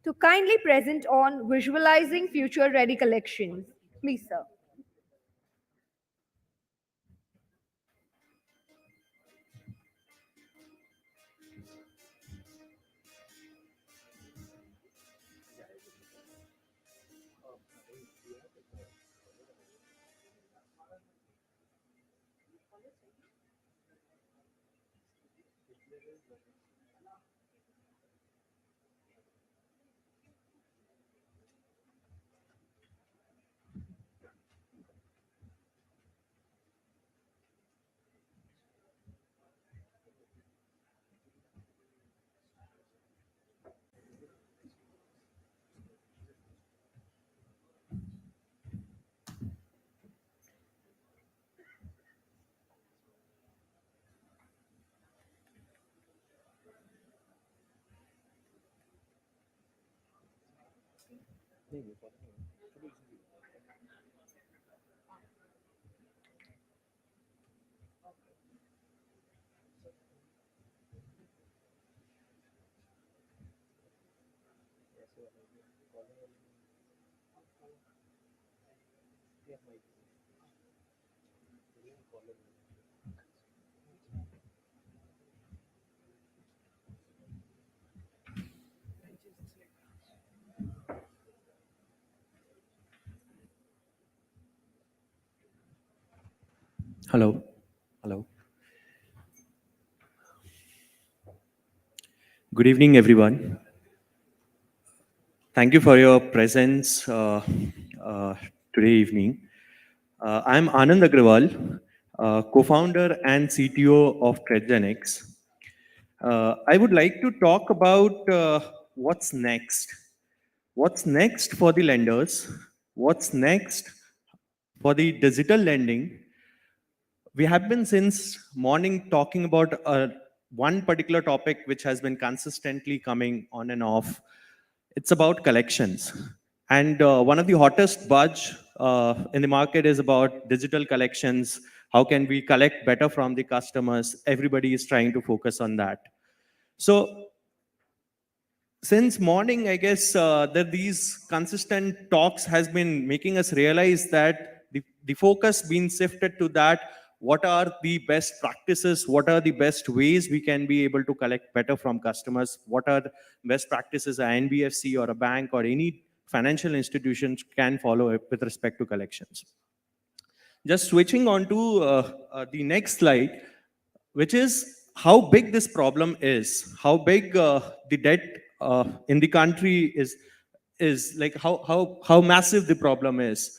to kindly present on visualizing future-ready collections. Please, sir. Hello. Hello. Good evening, everyone. Thank you for your presence uh, today evening. I'm Anand Agrawal, co-founder and CTO of TreadGenX. I would like to talk about what's next. What's next for the lenders? What's next for the digital lending? We have been since morning talking about one particular topic which has been consistently coming on and off. It's about collections. And one of the hottest buzz in the market is about digital collections. How can we collect better from the customers? Everybody is trying to focus on that. So since morning, I guess that these consistent talks has been making us realize that the focus being shifted to that. What are the best practices? What are the best ways we can be able to collect better from customers? What are the best practices an NBFC or a bank or any financial institutions can follow with respect to collections? Just switching on to the next slide, which is how big this problem is, how big the debt in the country is like how massive the problem is.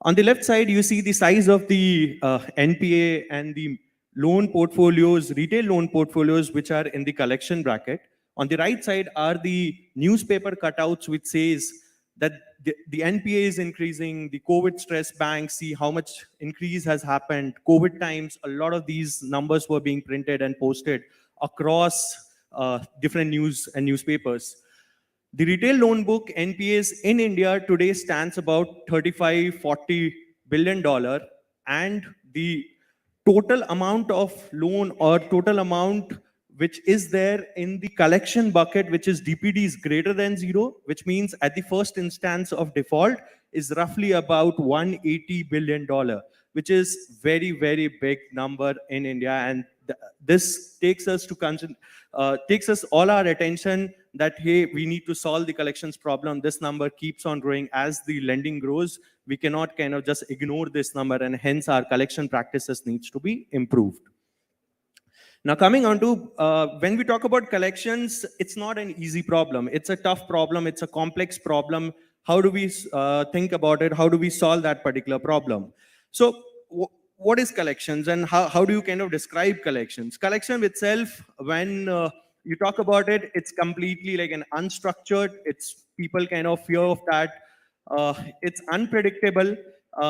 On the left side, you see the size of the NPA and the loan portfolios, retail loan portfolios, which are in the collection bracket. On the right side are the newspaper cutouts, which says that the NPA is increasing, the COVID stress banks, see how much increase has happened. COVID times, a lot of these numbers were being printed and posted across different news and newspapers. The retail loan book NPAs in India today stands about 35-40 billion dollar, and the total amount of loan or total amount which is there in the collection bucket, which is DPD, is greater than zero, which means at the first instance of default is roughly about 180 billion dollar, which is very, very big number in India. And this takes us to takes us all our attention that, hey, we need to solve the collections problem. This number keeps on growing as the lending grows. We cannot kind of just ignore this number, and hence our collection practices needs to be improved. Now, coming on to when we talk about collections, it's not an easy problem. It's a tough problem. It's a complex problem. How do we think about it? How do we solve that particular problem? So what is collections, and how do you kind of describe collections? Collection itself, when you talk about it, it's completely like an unstructured. It's people kind of fear of that. It's unpredictable.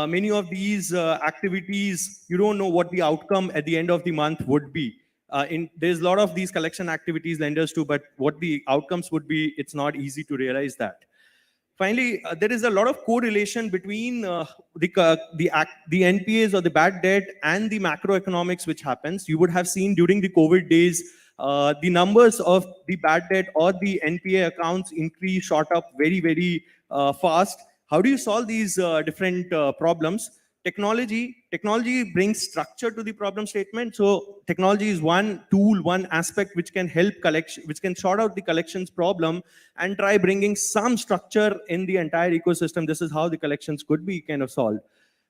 Many of these activities, you don't know what the outcome at the end of the month would be. There's a lot of these collection activities lenders do, but what the outcomes would be, it's not easy to realize that. Finally, there is a lot of correlation between the NPAs or the bad debt and the macroeconomics which happens. You would have seen during the COVID days, the numbers of the bad debt or the NPA accounts increase, shot up very, very fast. How do you solve these different problems? Technology brings structure to the problem statement. So technology is one tool, one aspect which can help collection, which can sort out the collections problem and try bringing some structure in the entire ecosystem. This is how the collections could be kind of solved.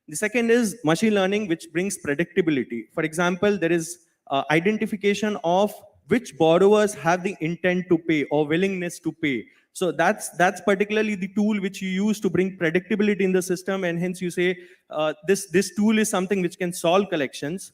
The second is machine learning, which brings predictability. For example, there is identification of which borrowers have the intent to pay or willingness to pay. So that's particularly the tool which you use to bring predictability in the system, and hence you say this tool is something which can solve collections.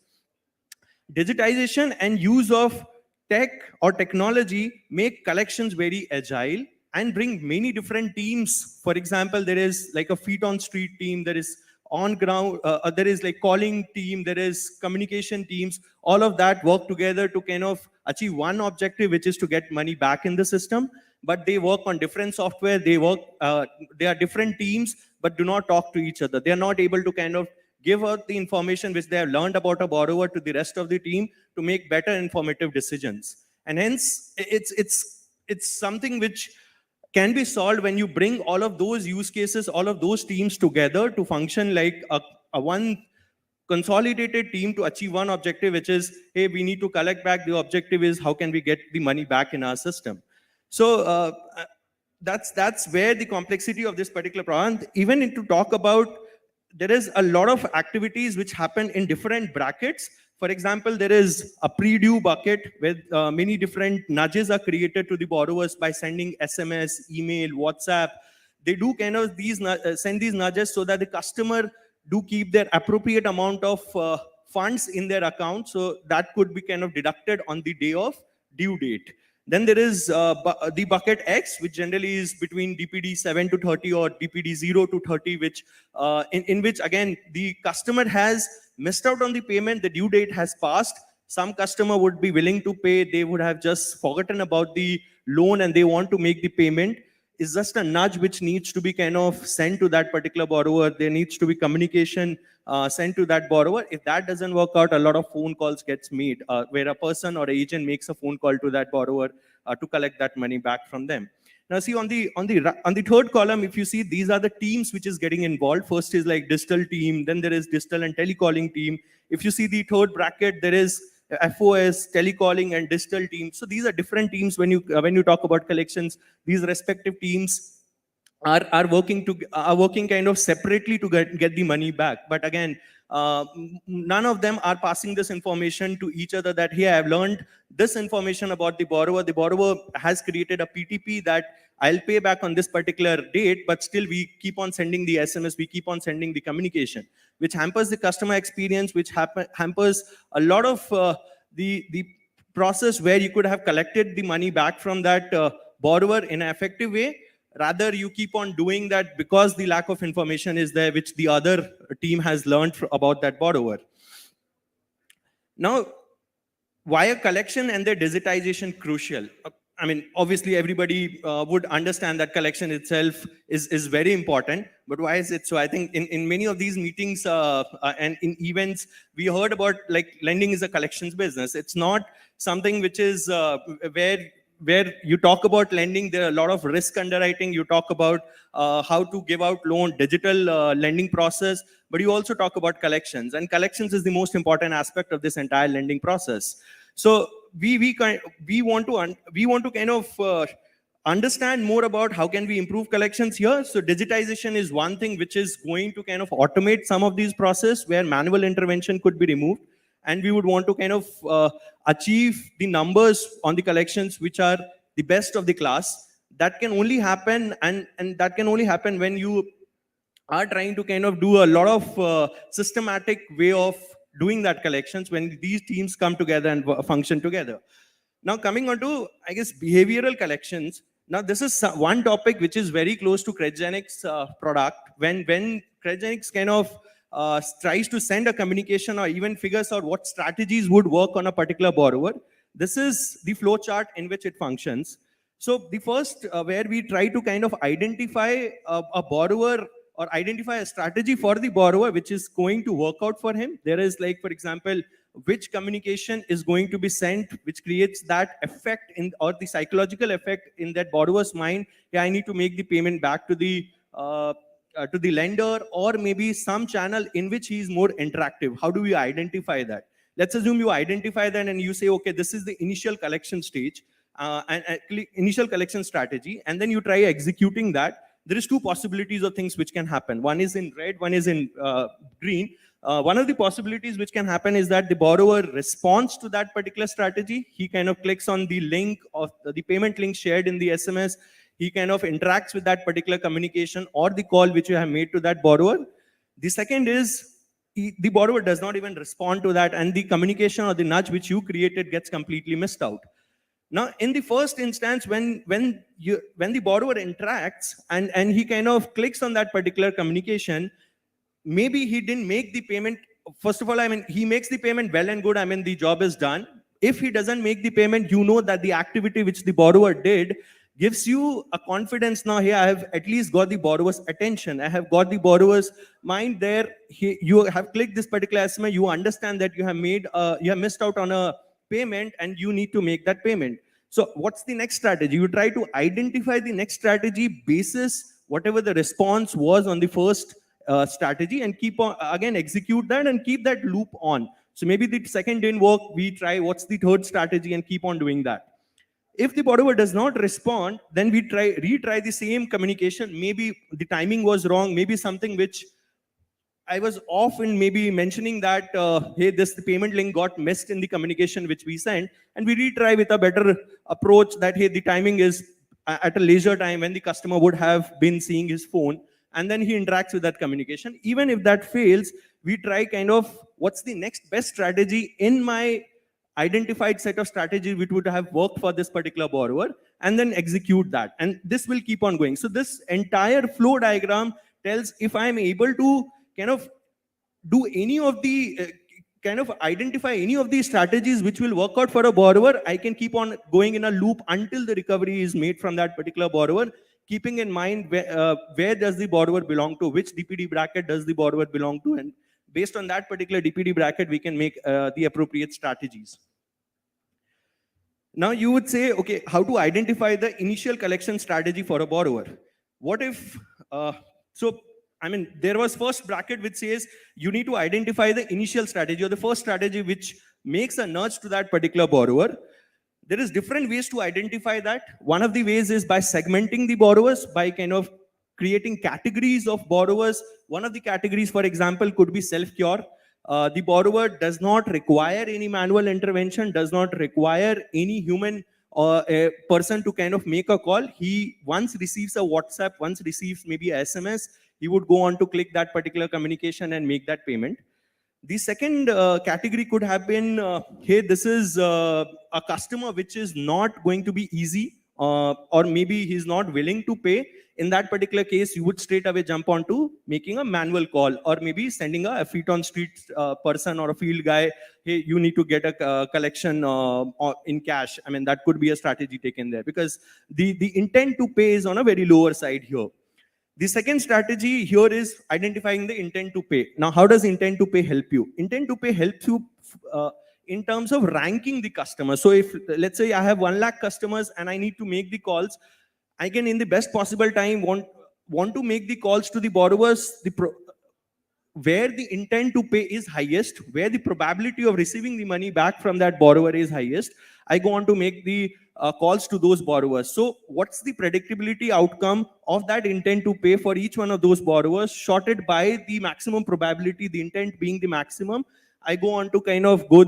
Digitization and use of tech or technology make collections very agile and bring many different teams. For example, there is like a feet on street team, there is on ground, there is like calling team, there is communication teams. All of that work together to kind of achieve one objective, which is to get money back in the system. But they work on different software. They are different teams, but do not talk to each other. They are not able to kind of give out the information which they have learned about a borrower to the rest of the team to make better informative decisions. And hence, it's something which can be solved when you bring all of those use cases, all of those teams together to function like a one consolidated team to achieve one objective, which is, hey, we need to collect back. The objective is how can we get the money back in our system. So that's where the complexity of this particular problem. Even to talk about, there is a lot of activities which happen in different brackets. For example, there is a pre-due bucket where many different nudges are created to the borrowers by sending SMS, email, WhatsApp. They do kind of send these nudges so that the customer do keep their appropriate amount of funds in their account. So that could be kind of deducted on the day of due date. Then there is the bucket X, which generally is between DPD 7 to 30 or DPD 0 to 30, which in which, again, the customer has missed out on the payment, the due date has passed. Some customer would be willing to pay, they would have just forgotten about the loan and they want to make the payment. It's just a nudge which needs to be kind of sent to that particular borrower. There needs to be communication sent to that borrower. If that doesn't work out, a lot of phone calls gets made where a person or agent makes a phone call to that borrower to collect that money back from them. Now, see on the third column, if you see, these are the teams which is getting involved. First is like digital team, then there is digital and telecalling team. If you see the third bracket, there is FOS, telecalling, and digital teams. So these are different teams when you talk about collections. These respective teams are working kind of separately to get the money back. But again, none of them are passing this information to each other that, hey, I've learned this information about the borrower. The borrower has created a PTP that I'll pay back on this particular date, but still we keep on sending the SMS, we keep on sending the communication, which hampers the customer experience, which hampers a lot of the process where you could have collected the money back from that borrower in an effective way. Rather, you keep on doing that because the lack of information is there, which the other team has learned about that borrower. Now, why are collection and their digitization crucial? I mean, obviously, everybody would understand that collection itself is very important, but why is it so? I think in many of these meetings and in events, we heard about like lending is a collections business. It's not something which is where you talk about lending, there are a lot of risk underwriting. You talk about how to give out loan, digital lending process, but you also talk about collections. And collections is the most important aspect of this entire lending process. So we want to kind of understand more about how can we improve collections here. So digitization is one thing which is going to kind of automate some of these processes where manual intervention could be removed. And we would want to kind of achieve the numbers on the collections which are the best of the class. That can only happen, and that can only happen when you are trying to kind of do a lot of systematic way of doing that collections, when these teams come together and function together. Now, coming on to, I guess, behavioral collections. Now, this is one topic which is very close to Credgenics product. When Credgenics kind of tries to send a communication or even figures out what strategies would work on a particular borrower, this is the flow chart in which it functions. So the first, where we try to kind of identify a borrower or identify a strategy for the borrower which is going to work out for him. There is, like, for example, which communication is going to be sent, which creates that effect in, or the psychological effect in that borrower's mind. Yeah, I need to make the payment back to the lender, or maybe some channel in which he is more interactive. How do we identify that? Let's assume you identify that and you say, okay, this is the initial collection stage, initial collection strategy, and then you try executing that. There is two possibilities of things which can happen. One is in red, one is in green. One of the possibilities which can happen is that the borrower responds to that particular strategy. He kind of clicks on the link of the payment link shared in the SMS. He kind of interacts with that particular communication or the call which you have made to that borrower. The second is the borrower does not even respond to that, and the communication or the nudge which you created gets completely missed out. Now, in the first instance, when the borrower interacts and he kind of clicks on that particular communication, maybe he didn't make the payment. First of all, I mean, he makes the payment well and good. I mean, the job is done. If he doesn't make the payment, you know that the activity which the borrower did gives you a confidence. Now, here I have at least got the borrower's attention. I have got the borrower's mind there. You have clicked this particular SMS. You understand that you have missed out on a payment and you need to make that payment. So what's the next strategy? You try to identify the next strategy basis whatever the response was on the first strategy, and keep on again execute that and keep that loop on. So maybe the second didn't work, we try what's the third strategy and keep on doing that. If the borrower does not respond, then we retry the same communication. Maybe the timing was wrong, maybe something which I was off in maybe mentioning that, hey, the payment link got missed in the communication which we sent, and we retry with a better approach that, hey, the timing is at a leisure time when the customer would have been seeing his phone, and then he interacts with that communication. Even if that fails, we try kind of what's the next best strategy in my identified set of strategies which would have worked for this particular borrower, and then execute that. And this will keep on going. So this entire flow diagram tells if I'm able to kind of do any of the kind of identify any of these strategies which will work out for a borrower, I can keep on going in a loop until the recovery is made from that particular borrower, keeping in mind where does the borrower belong to, which DPD bracket does the borrower belong to, and based on that particular DPD bracket, we can make the appropriate strategies. Now you would say, okay, how to identify the initial collection strategy for a borrower? What if, I mean, there was first bracket which says you need to identify the initial strategy or the first strategy which makes a nudge to that particular borrower. There is different ways to identify that. One of the ways is by segmenting the borrowers, by kind of creating categories of borrowers. One of the categories, for example, could be self-cure. The borrower does not require any manual intervention, does not require any human or a person to kind of make a call. He once receives a WhatsApp, once receives maybe a SMS, he would go on to click that particular communication and make that payment. The second category could have been, hey, this is a customer which is not going to be easy, or maybe he's not willing to pay. In that particular case, you would straight away jump on to making a manual call, or maybe sending a feet on street person or a field guy, hey, you need to get a collection in cash. I mean, that could be a strategy taken there, because the intent to pay is on a very lower side here. The second strategy here is identifying the intent to pay. Now, how does intent to pay help you? Intent to pay helps you in terms of ranking the customer. So if, let's say I have 1 lakh customers and I need to make the calls, I can in the best possible time want to make the calls to the borrowers where the intent to pay is highest, where the probability of receiving the money back from that borrower is highest. I go on to make the calls to those borrowers. So what's the predictability outcome of that intent to pay for each one of those borrowers, shorted by the maximum probability, the intent being the maximum. I go on to kind of go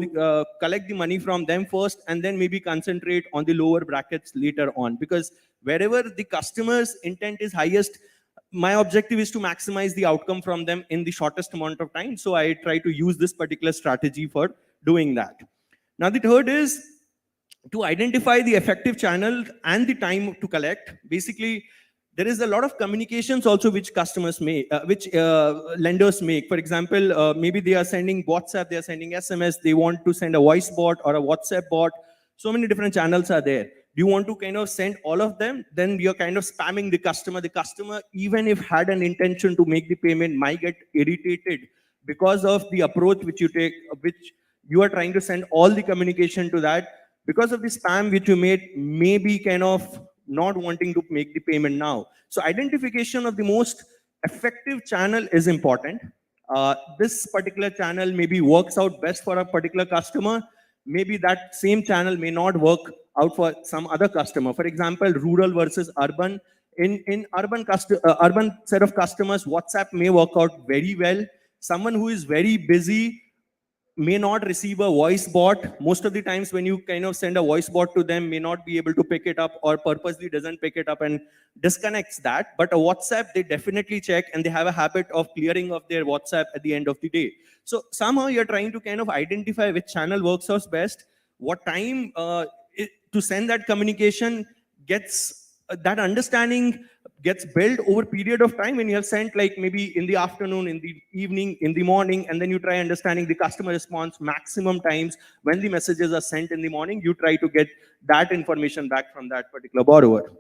collect the money from them first, and then maybe concentrate on the lower brackets later on. Because wherever the customer's intent is highest, my objective is to maximize the outcome from them in the shortest amount of time. So I try to use this particular strategy for doing that. Now, the third is to identify the effective channel and the time to collect. Basically, there is a lot of communications also which customers make, which lenders make. For example, maybe they are sending WhatsApp, they are sending SMS, they want to send a voice bot or a WhatsApp bot. So many different channels are there. Do you want to kind of send all of them? Then you're kind of spamming the customer. The customer, even if had an intention to make the payment, might get irritated because of the approach which you take, which you are trying to send all the communication to that. Because of the spam which you made, maybe kind of not wanting to make the payment now. So identification of the most effective channel is important. This particular channel maybe works out best for a particular customer. Maybe that same channel may not work out for some other customer. For example, rural versus urban. In urban set of customers, WhatsApp may work out very well. Someone who is very busy may not receive a voice bot. Most of the times when you kind of send a voice bot to them, may not be able to pick it up or purposely doesn't pick it up and disconnects that. But a WhatsApp, they definitely check and they have a habit of clearing of their WhatsApp at the end of the day. So somehow you're trying to kind of identify which channel works out best, what time to send that communication gets, that understanding gets built over period of time when you have sent like maybe in the afternoon, in the evening, in the morning, and then you try understanding the customer response maximum times when the messages are sent in the morning, you try to get that information back from that particular borrower.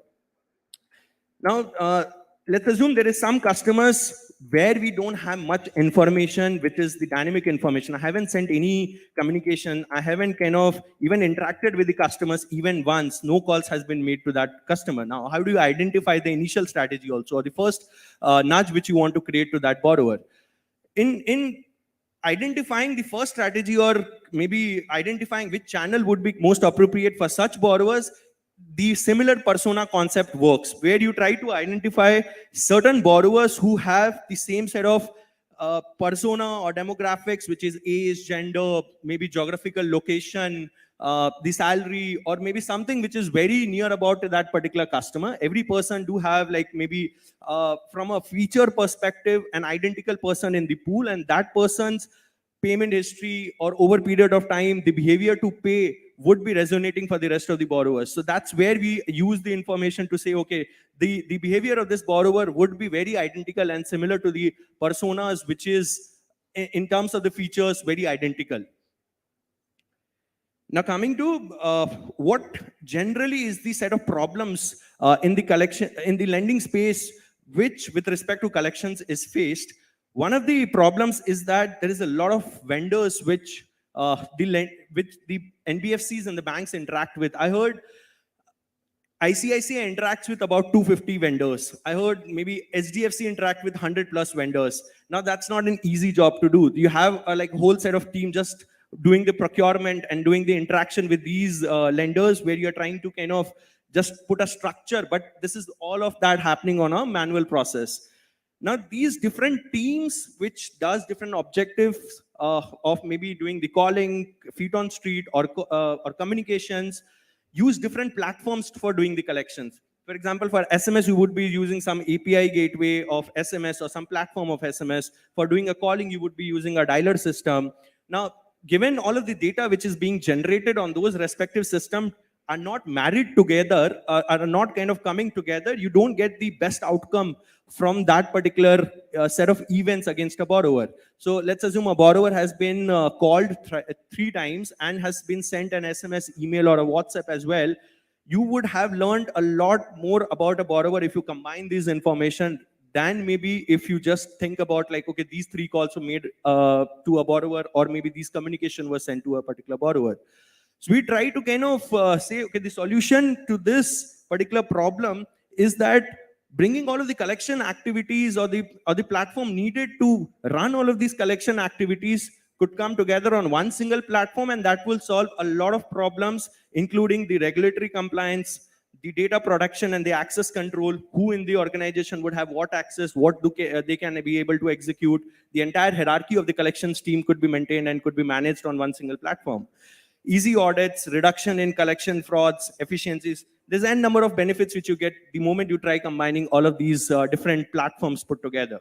Now, let's assume there is some customers where we don't have much information, which is the dynamic information. I haven't sent any communication. I haven't kind of even interacted with the customers even once. No calls has been made to that customer. Now, how do you identify the initial strategy also, or the first nudge which you want to create to that borrower? In identifying the first strategy, or maybe identifying which channel would be most appropriate for such borrowers, the similar persona concept works, where you try to identify certain borrowers who have the same set of persona or demographics, which is age, gender, maybe geographical location, the salary, or maybe something which is very near about that particular customer. Every person do have like maybe from a feature perspective an identical person in the pool, and that person's payment history or over period of time, the behavior to pay would be resonating for the rest of the borrowers. So that's where we use the information to say, okay, the behavior of this borrower would be very identical and similar to the personas, which is in terms of the features very identical. Now coming to what generally is the set of problems in the collection, in the lending space, which with respect to collections is faced. One of the problems is that there is a lot of vendors which the NBFCs and the banks interact with. I heard ICICI interacts with about 250 vendors. I heard maybe SDFC interact with 100 plus vendors. Now that's not an easy job to do. You have a like whole set of team just doing the procurement and doing the interaction with these lenders, where you're trying to kind of just put a structure, but this is all of that happening on a manual process. Now, these different teams, which does different objectives of maybe doing the calling, feet on street, or communications, use different platforms for doing the collections. For example, for SMS, you would be using some API gateway of SMS or some platform of SMS. For doing a calling, you would be using a dialer system. Now, given all of the data which is being generated on those respective systems are not married together, are not kind of coming together, you don't get the best outcome from that particular set of events against a borrower. So let's assume a borrower has been called 3 times and has been sent an SMS, email, or a WhatsApp as well. You would have learned a lot more about a borrower if you combine these information than maybe if you just think about like, okay, these 3 calls were made to a borrower, or maybe these communication was sent to a particular borrower. So we try to kind of say, okay, the solution to this particular problem is that bringing all of the collection activities or the platform needed to run all of these collection activities could come together on one single platform, and that will solve a lot of problems, including the regulatory compliance, the data production, and the access control. Who in the organization would have what access, what they can be able to execute. The entire hierarchy of the collections team could be maintained and could be managed on one single platform. Easy audits, reduction in collection frauds, efficiencies. There's n number of benefits which you get the moment you try combining all of these different platforms put together.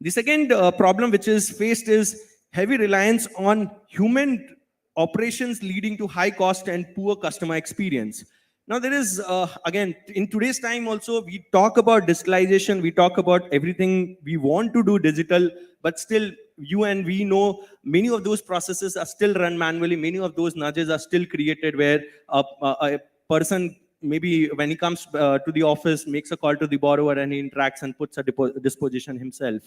The second problem which is faced is heavy reliance on human operations, leading to high cost and poor customer experience. Now there is, again, in today's time also, we talk about digitalization, we talk about everything we want to do digital, but still you and we know many of those processes are still run manually. Many of those nudges are still created where a person maybe when he comes to the office, makes a call to the borrower and he interacts and puts a disposition himself.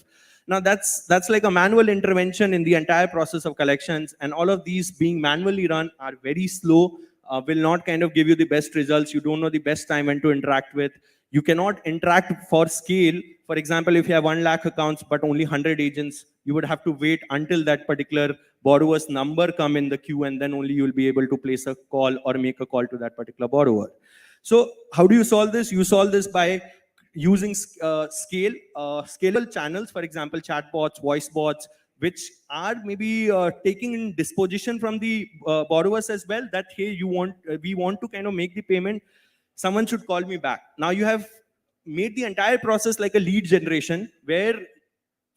Now that's like a manual intervention in the entire process of collections, and all of these being manually run are very slow, will not kind of give you the best results. You don't know the best time when to interact with. You cannot interact for scale. For example, if you have 1 lakh accounts but only 100 agents, you would have to wait until that particular borrower's number come in the queue, and then only you will be able to place a call or make a call to that particular borrower. So how do you solve this? You solve this by using scalable channels, for example, chatbots, voice bots, which are maybe taking in disposition from the borrowers as well, that, hey, we want to kind of make the payment, someone should call me back. Now you have made the entire process like a lead generation, where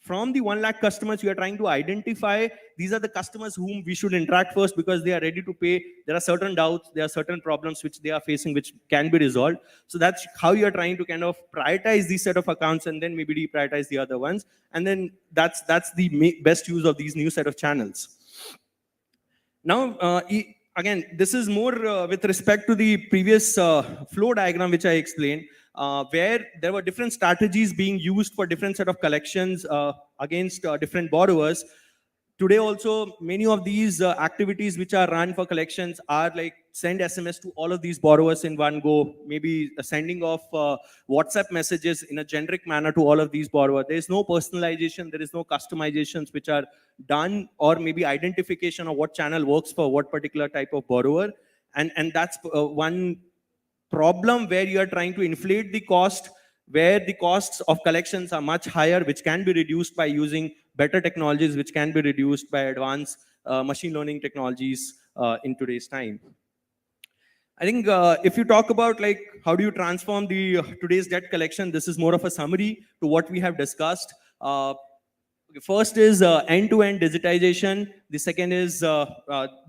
from the 1 lakh customers, you are trying to identify these are the customers whom we should interact first because they are ready to pay. There are certain doubts, there are certain problems which they are facing which can be resolved. So that's how you are trying to kind of prioritize these set of accounts and then maybe deprioritize the other ones. And then that's the best use of these new set of channels. Now, again, this is more with respect to the previous flow diagram which I explained, where there were different strategies being used for different set of collections against different borrowers. Today also, many of these activities which are run for collections are like send SMS to all of these borrowers in one go, maybe sending off WhatsApp messages in a generic manner to all of these borrowers. There is no personalization, there is no customizations which are done, or maybe identification of what channel works for what particular type of borrower. And that's one problem where you are trying to inflate the cost, where the costs of collections are much higher, which can be reduced by using better technologies, which can be reduced by advanced machine learning technologies in today's time. I think if you talk about like how do you transform the today's debt collection, this is more of a summary to what we have discussed. First is end-to-end digitization. The second is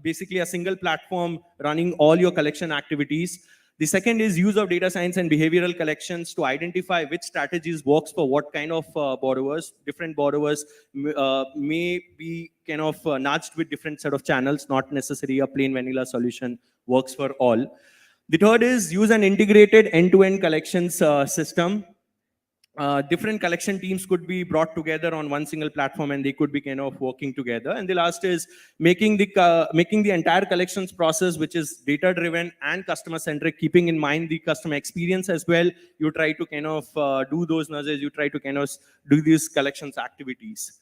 basically a single platform running all your collection activities. The second is use of data science and behavioral collections to identify which strategies works for what kind of borrowers. Different borrowers may be kind of nudged with different set of channels, not necessarily a plain vanilla solution works for all. The third is use an integrated end-to-end collections system. Different collection teams could be brought together on one single platform and they could be kind of working together. And the last is making the entire collections process, which is data driven and customer centric, keeping in mind the customer experience as well. You try to kind of do those nudges, you try to kind of do these collections activities.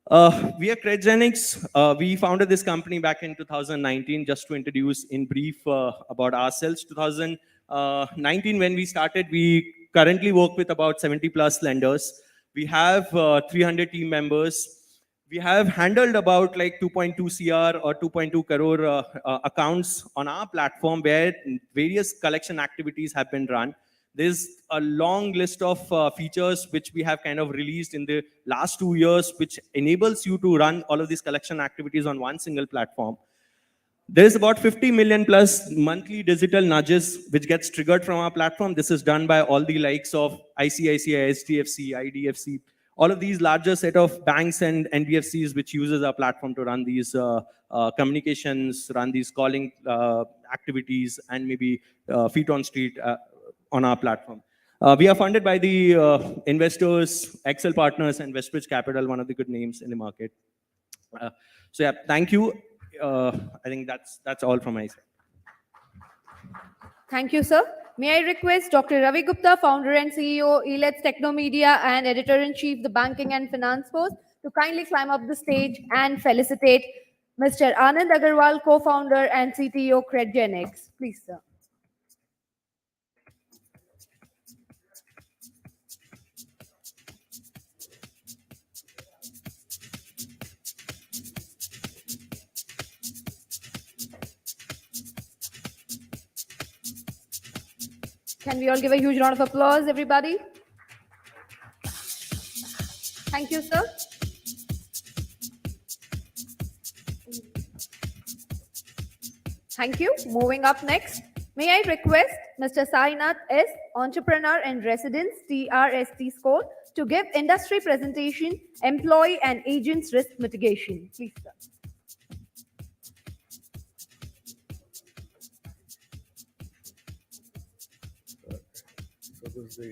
We are CredGenix. We founded this company back in 2019. Just to introduce in brief about ourselves, 2019 when we started, we currently work with about 70 plus lenders. We have 300 team members. We have handled about like 2.2 CR or 2.2 crore accounts on our platform, where various collection activities have been run. There's a long list of features which we have kind of released in the last 2 years, which enables you to run all of these collection activities on one single platform. There's about 50 million plus monthly digital nudges which gets triggered from our platform. This is done by all the likes of ICICI, SDFC, IDFC, all of these larger set of banks and NBFCs which uses our platform to run these communications, run these calling activities, and maybe feet on street on our platform. We are funded by the investors, Excel Partners and Westbridge Capital, one of the good names in the market. So yeah, thank you. I think that's all from my side. Thank you, sir. May I request Dr. Ravi Gupta, founder and CEO, Elets Technomedia, and editor-in-chief, the Banking and Finance Post, to kindly climb up the stage and felicitate Mr. Anand Agarwal, co-founder and CTO, CredGenix. Please, sir. Can we all give a huge round of applause, everybody? Thank you, sir. Thank you. Moving up next, may I request Mr. Sainath S., entrepreneur and residence, TRST score, to give industry presentation, employee and agents risk mitigation. Please, sir. This is the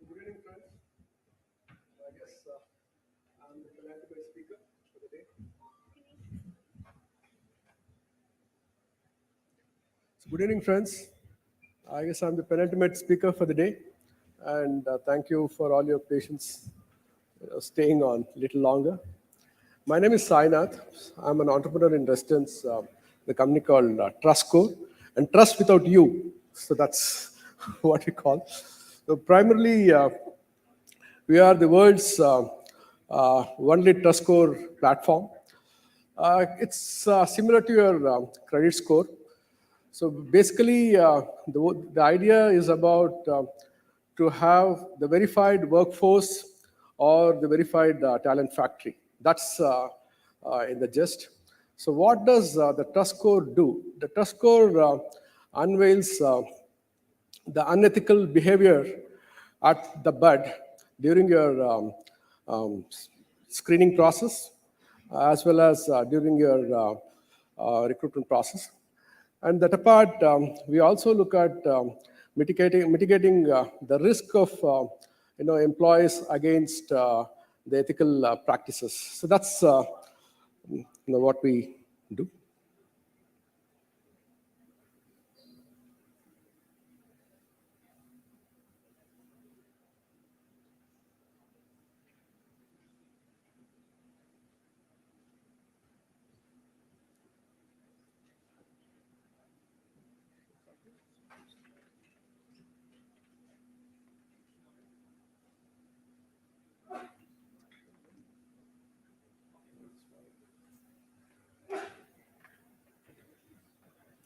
Good evening, friends. I guess I'm the penultimate speaker for the day. So, good evening, friends. I guess I'm the penultimate speaker for the day, and thank you for all your patience, staying on a little longer. My name is Sainath. I'm an entrepreneur in residence, the company called Trustco, and Trust Without You. So that's what we call. So primarily, we are the world's only trust score platform. It's similar to your credit score. So basically, the idea is about to have the verified workforce or the verified talent factory. That's in the gist. So what does the trust score do? The trust score unveils the unethical behavior at the bud during your screening process, as well as during your recruitment process. And that apart, we also look at mitigating the risk of employees against the ethical practices. So that's what we do.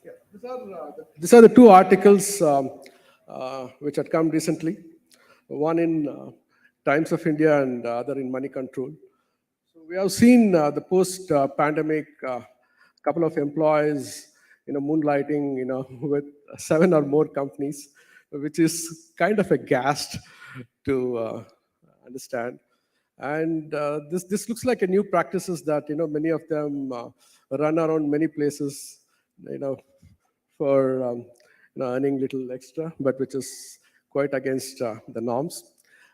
Yeah, these are the two articles which had come recently. One in Times of India and the other in Money Control. So we have seen the post-pandemic couple of employees, moonlighting, with 7 or more companies, which is kind of a ghast to understand. And this looks like a new practices that many of them run around many places, for earning little extra, but which is quite against the norms.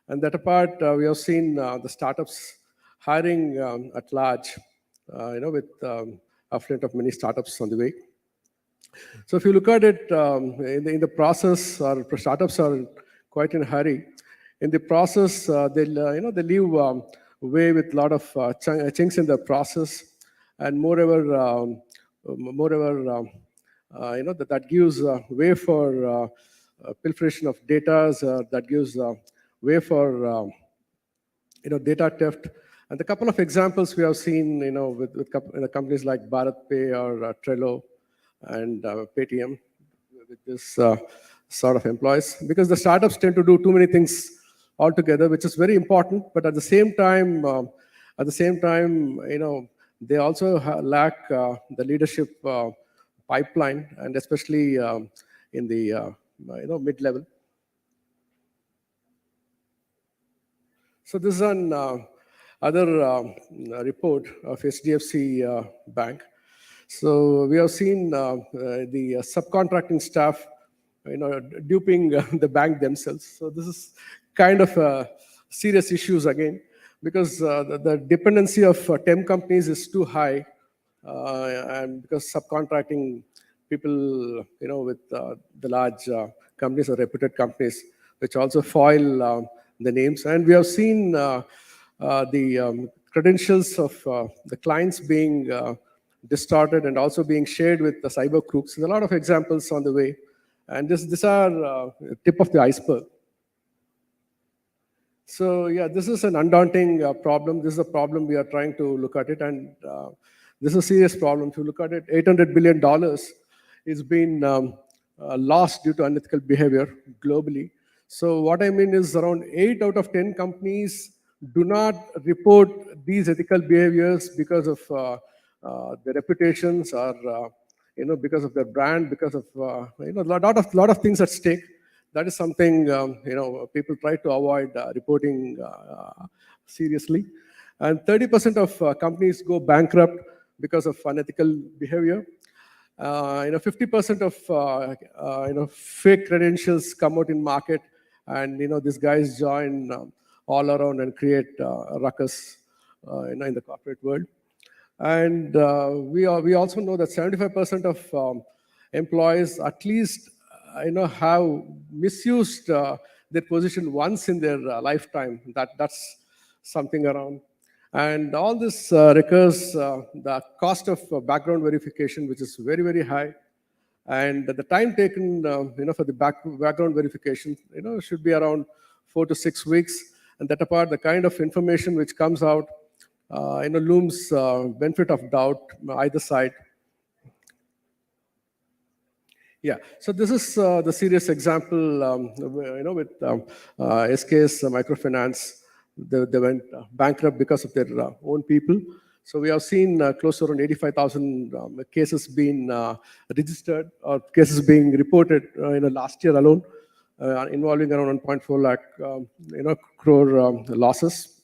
And that apart, we have seen the startups hiring at large, with affluent of many startups on the way. So if you look at it in the process, our startups are quite in a hurry. In the process, they leave way with a lot of chinks in the process, and moreover, that gives way for pilferation of data, that gives way for data theft. And a couple of examples we have seen, with companies like BharatPay or Trello and Paytm, with this sort of employees, because the startups tend to do too many things altogether, which is very important. But at the same time, they also lack the leadership pipeline, and especially in the mid-level. So this is an other report of HDFC Bank. So we have seen the subcontracting staff, duping the bank themselves. So this is kind of serious issues again, because the dependency of temp companies is too high, and because subcontracting people, with the large companies or reputed companies, which also foil the names. And we have seen the credentials of the clients being distorted and also being shared with the cyber crooks. There's a lot of examples on the way, and these are tip of the iceberg. So yeah, this is an undaunting problem. This is a problem we are trying to look at it, and this is a serious problem. If you look at it, $800 billion is been lost due to unethical behavior globally. So what I mean is around 8 out of 10 companies do not report these ethical behaviors because of their reputations, or because of their brand, because of a lot of things at stake. that is something, people try to avoid reporting seriously. And 30% of companies go bankrupt because of unethical behavior. 50% of fake credentials come out in market, and these guys join all around and create a ruckus in the corporate world. And we also know that 75% of employees at least have misused their position once in their lifetime. That's something around. And all this recurs the cost of background verification, which is very, very high. And the time taken, for the background verification, should be around 4 to 6 weeks. And that apart, the kind of information which comes out, looms benefit of doubt either side. Yeah, so this is the serious example, with SKS Microfinance. They went bankrupt because of their own people. So we have seen close to around 85,000 cases being registered or cases being reported last year alone, involving around 1.4 lakh crore losses.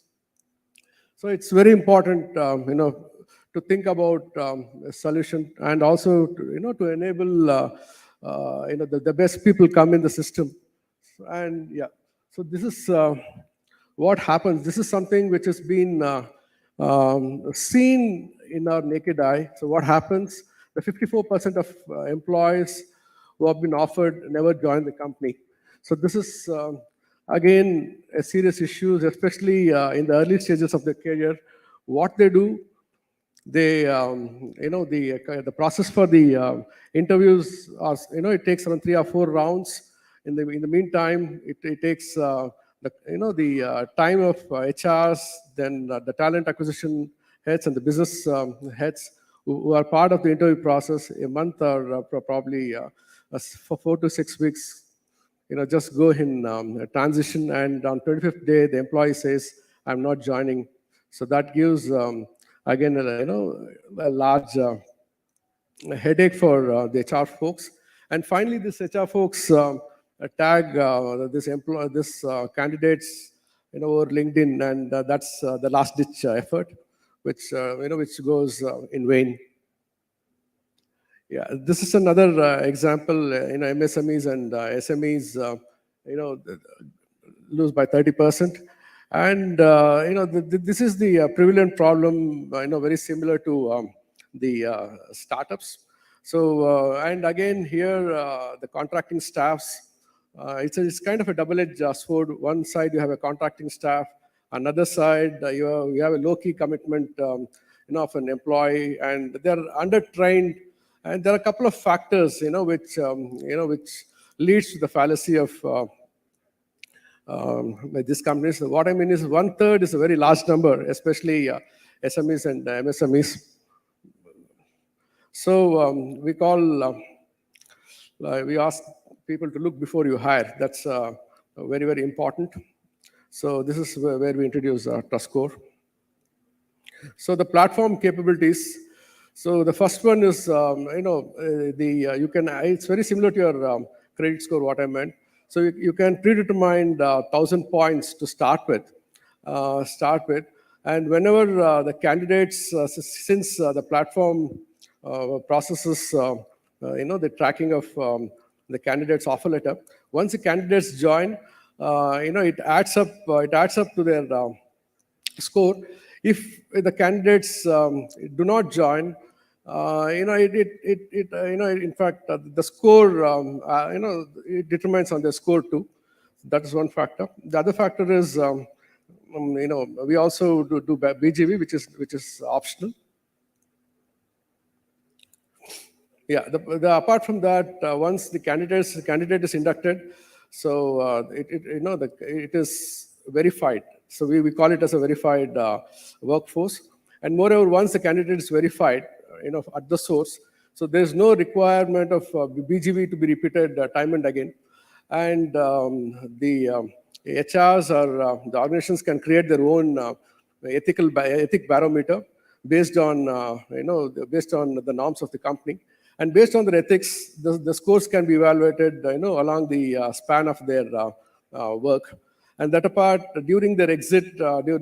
So it's very important, to think about a solution, and also to enable the best people come in the system. And yeah, so this is what happens. This is something which has been seen in our naked eye. So what happens? The 54% of employees who have been offered never join the company. So this is again a serious issue, especially in the early stages of their career. What they do, they the process for the interviews are, it takes around 3 or 4 rounds. In the meantime, it takes the time of HRs, then the talent acquisition heads and the business heads who are part of the interview process, a month or probably for 4 to 6 weeks, just go in transition, and on 25th day, the employee says, I'm not joining. So that gives, again, a large headache for the HR folks. And finally, this HR folks tag this candidates over LinkedIn, and that's the last ditch effort, which goes in vain. Yeah, this is another example. MSMEs and SMEs lose by 30%, and this is the prevalent problem. Very similar to the startups. So and again here the contracting staffs. It's kind of a double-edged sword. One side you have a contracting staff, another side you have a low-key commitment of an employee, and they're undertrained. And there are a couple of factors which leads to the fallacy of these companies. What I mean is 1/3 is a very large number, especially SMEs and MSMEs. So we ask people to look before you hire. That's very, very important. So this is where we introduce Trust Score. So the platform capabilities. So the first one is, it's very similar to your credit score, what I meant. So you can predetermine 1,000 points to start with. And whenever the candidates, since the platform processes, the tracking of the candidates' offer letter, once the candidates join, it adds up to their score. If the candidates do not join, in fact, the score, it determines on the score too. That is one factor. The other factor is, we also do BGV, which is optional. Yeah, apart from that, once the candidate is inducted, so it is verified. So we call it as a verified workforce. And moreover, once the candidate is verified, at the source, so there's no requirement of BGV to be repeated time and again. And the HRs or the organizations can create their own ethic barometer based on the norms of the company. And based on their ethics, the scores can be evaluated, along the span of their work. And that apart, during their exit, the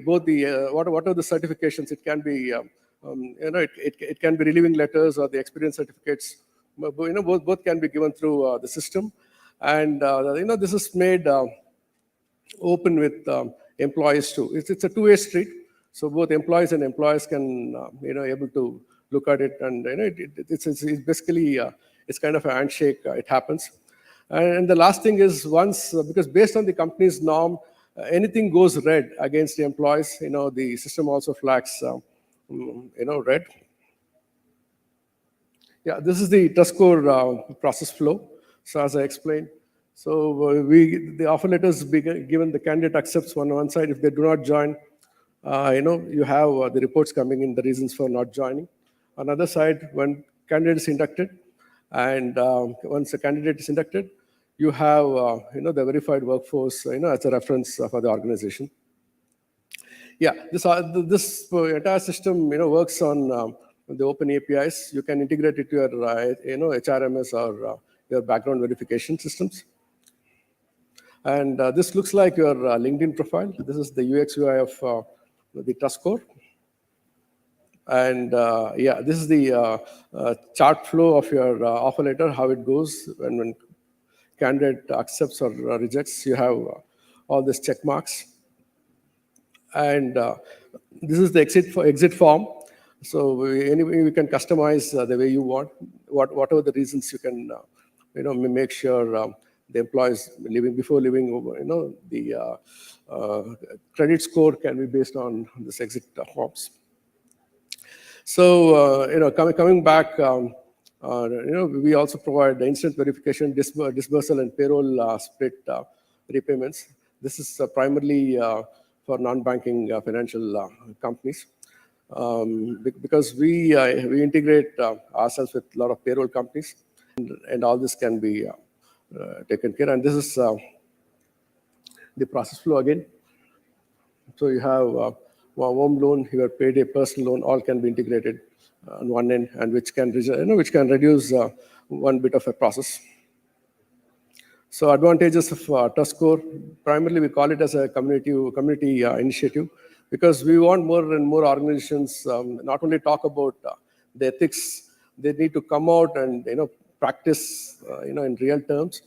both the what are the certifications? It can be, it can be relieving letters or the experience certificates. Both can be given through the system, and this is made open with employees too. It's a two-way street, so both employees and employers can able to look at it, and it's basically it's kind of a handshake. It happens, and the last thing is once because based on the company's norm, anything goes red against the employees, the system also flags red. Yeah, this is the trust score process flow. So as I explained, so the offer letters be given, the candidate accepts on one side. If they do not join, you have the reports coming in, the reasons for not joining. On the other side, when candidate is inducted, and once the candidate is inducted, you have the verified workforce, as a reference for the organization. Yeah, this entire system works on the open APIs. You can integrate it to your HRMS or your background verification systems. And this looks like your LinkedIn profile. This is the UX UI of the trust score. And yeah, this is the chart flow of your offer letter, how it goes when candidate accepts or rejects. You have all these check marks. And this is the exit form. So we can customize the way you want. Whatever the reasons, you can make sure the employees before leaving, the credit score can be based on this exit forms. So coming back, we also provide instant verification, disbursal, and payroll split repayments. This is primarily for non-banking financial companies, because we integrate ourselves with a lot of payroll companies, and all this can be taken care. And this is the process flow again. So you have home loan, your payday, personal loan, all can be integrated on one end, and which can reduce one bit of a process. So advantages of trust score, primarily we call it as a community initiative, because we want more and more organizations not only talk about the ethics, they need to come out and practice in real terms,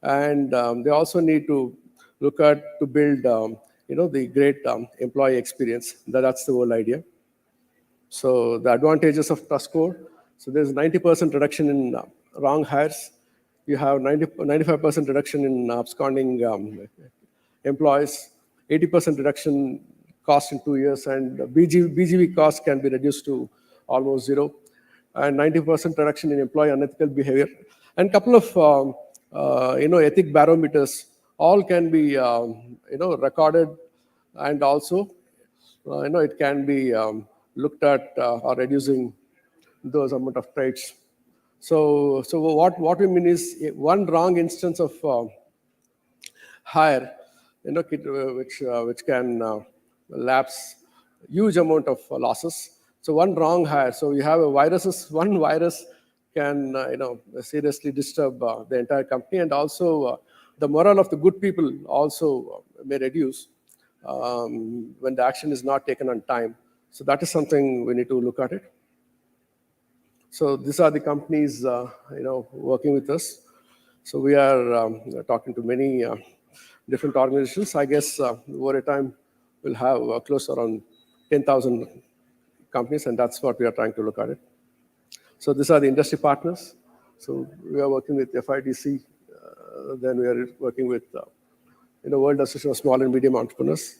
and they also need to look at to build the great employee experience. That's the whole idea. So the advantages of trust score. So there's 90% reduction in wrong hires. You have 95% reduction in absconding employees, 80% reduction cost in 2 years, and BGV cost can be reduced to almost zero, and 90% reduction in employee unethical behavior. And couple of ethic barometers all can be recorded, and also it can be looked at or reducing those amount of traits. So what we mean is one wrong instance of hire, which can lapse huge amount of losses. So one wrong hire. So you have one virus can seriously disturb the entire company, and also the morale of the good people also may reduce when the action is not taken on time. So that is something we need to look at it. So these are the companies working with us. So we are talking to many different organizations. I guess over a time we'll have close around 10,000 companies, and that's what we are trying to look at it. So these are the industry partners. So we are working with FIDC. Then we are working with World Association of Small and Medium Entrepreneurs.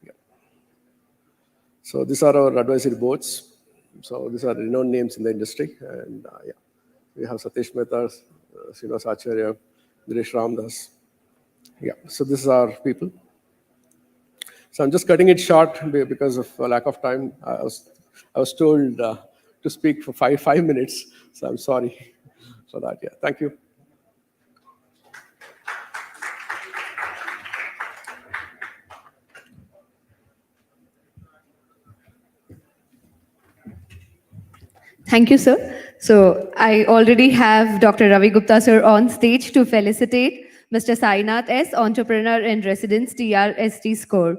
Yeah. So these are our advisory boards. So these are renowned names in the industry, and yeah, we have Satish Mehta, Srinivas Acharya, Dinesh Ramdas. Yeah, so this is our people. So I'm just cutting it short because of lack of time. I was told to speak for five minutes, so I'm sorry for that. Yeah, thank you. Thank you, sir. So I already have Dr. Ravi Gupta, sir, on stage to felicitate Mr. Sainath S., Entrepreneur in Residence, TRST score.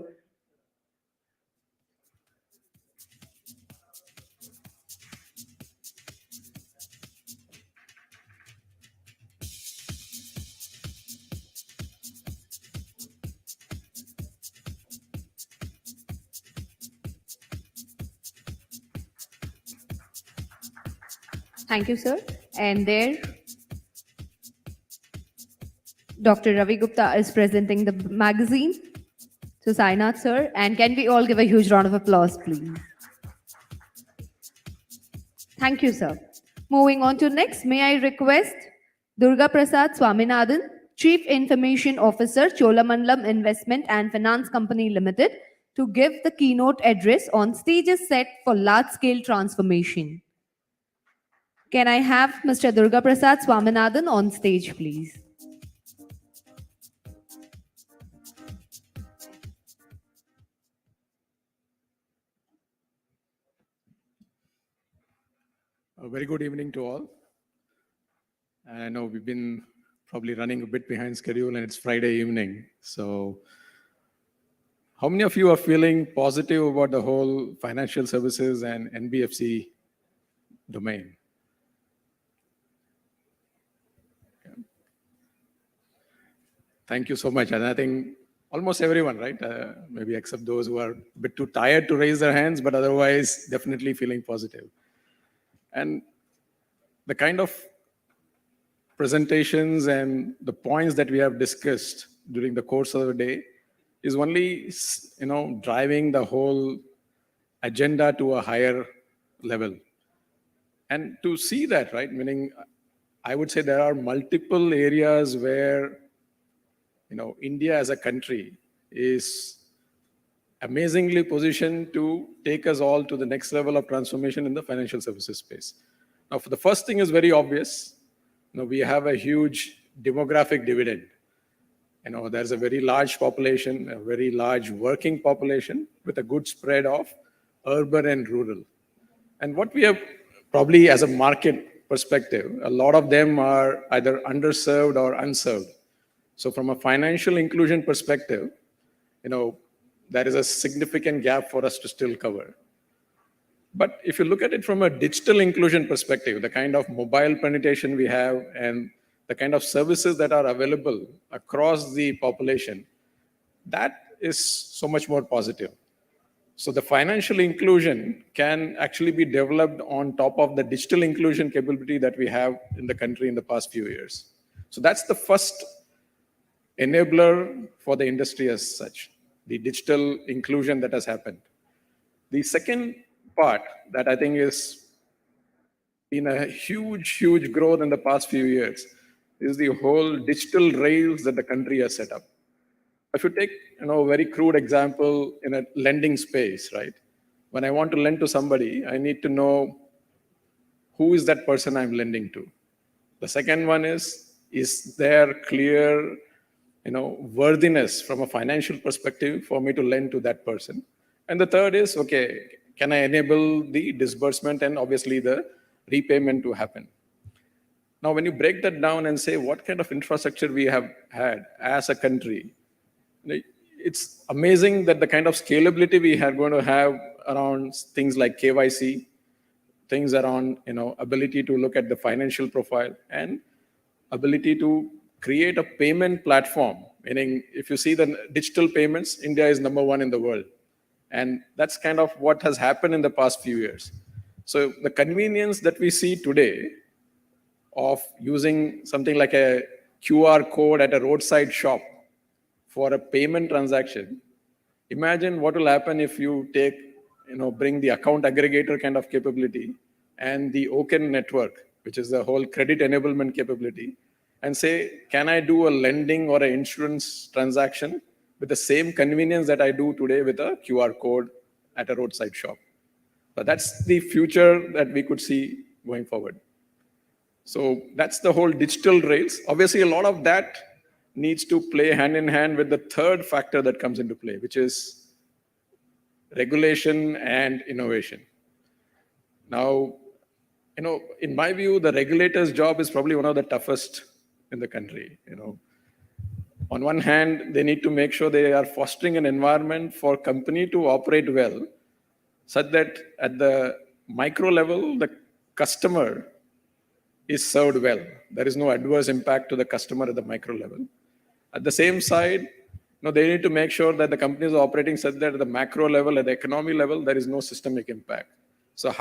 Thank you, sir. And there, Dr. Ravi Gupta is presenting the magazine to Sainath, sir. And can we all give a huge round of applause, please? Thank you, sir. Moving on to next, may I request Durga Prasad Swaminathan, Chief Information Officer, Cholamandalam Investment and Finance Company Limited, to give the keynote address on stages set for large-scale transformation. Can I have Mr. Durga Prasad Swaminathan on stage, please? A very good evening to all. I know we've been probably running a bit behind schedule and it's Friday evening. So how many of you are feeling positive about the whole financial services and NBFC domain? Okay. Thank you so much. And I think almost everyone, right? Maybe except those who are a bit too tired to raise their hands, but otherwise definitely feeling positive. And the kind of presentations and the points that we have discussed during the course of the day is only, driving the whole agenda to a higher level. And to see that, right, meaning I would say there are multiple areas where, India as a country is amazingly positioned to take us all to the next level of transformation in the financial services space. Now, for the first thing is very obvious. We have a huge demographic dividend. There's a very large population, a very large working population with a good spread of urban and rural. And what we have probably as a market perspective, a lot of them are either underserved or unserved. So from a financial inclusion perspective, there is a significant gap for us to still cover. But if you look at it from a digital inclusion perspective, the kind of mobile penetration we have and the kind of services that are available across the population, that is so much more positive. So the financial inclusion can actually be developed on top of the digital inclusion capability that we have in the country in the past few years. So that's the first enabler for the industry as such, the digital inclusion that has happened. The second part that I think is been a huge growth in the past few years is the whole digital rails that the country has set up. If you take a very crude example in a lending space, right? When I want to lend to somebody, I need to know who is that person I'm lending to. The second one is there clear worthiness from a financial perspective for me to lend to that person? And the third is, okay, can I enable the disbursement and obviously the repayment to happen? Now, when you break that down and say what kind of infrastructure we have had as a country, it's amazing that the kind of scalability we are going to have around things like KYC, things around ability to look at the financial profile and ability to create a payment platform. Meaning, if you see the digital payments, India is #1 in the world. And that's kind of what has happened in the past few years. So the convenience that we see today of using something like a QR code at a roadside shop for a payment transaction, imagine what will happen if you bring the account aggregator kind of capability and the OCEN network, which is the whole credit enablement capability, and say, can I do a lending or an insurance transaction with the same convenience that I do today with a QR code at a roadside shop? But that's the future that we could see going forward. So that's the whole digital rails. Obviously, a lot of that needs to play hand in hand with the third factor that comes into play, which is regulation and innovation. Now, in my view, the regulator's job is probably one of the toughest in the country. On one hand, they need to make sure they are fostering an environment for company to operate well, such that at the micro level, the customer is served well. There is no adverse impact to the customer at the micro level. At the same side, they need to make sure that the companies are operating such that at the macro level, at the economy level, there is no systemic impact. So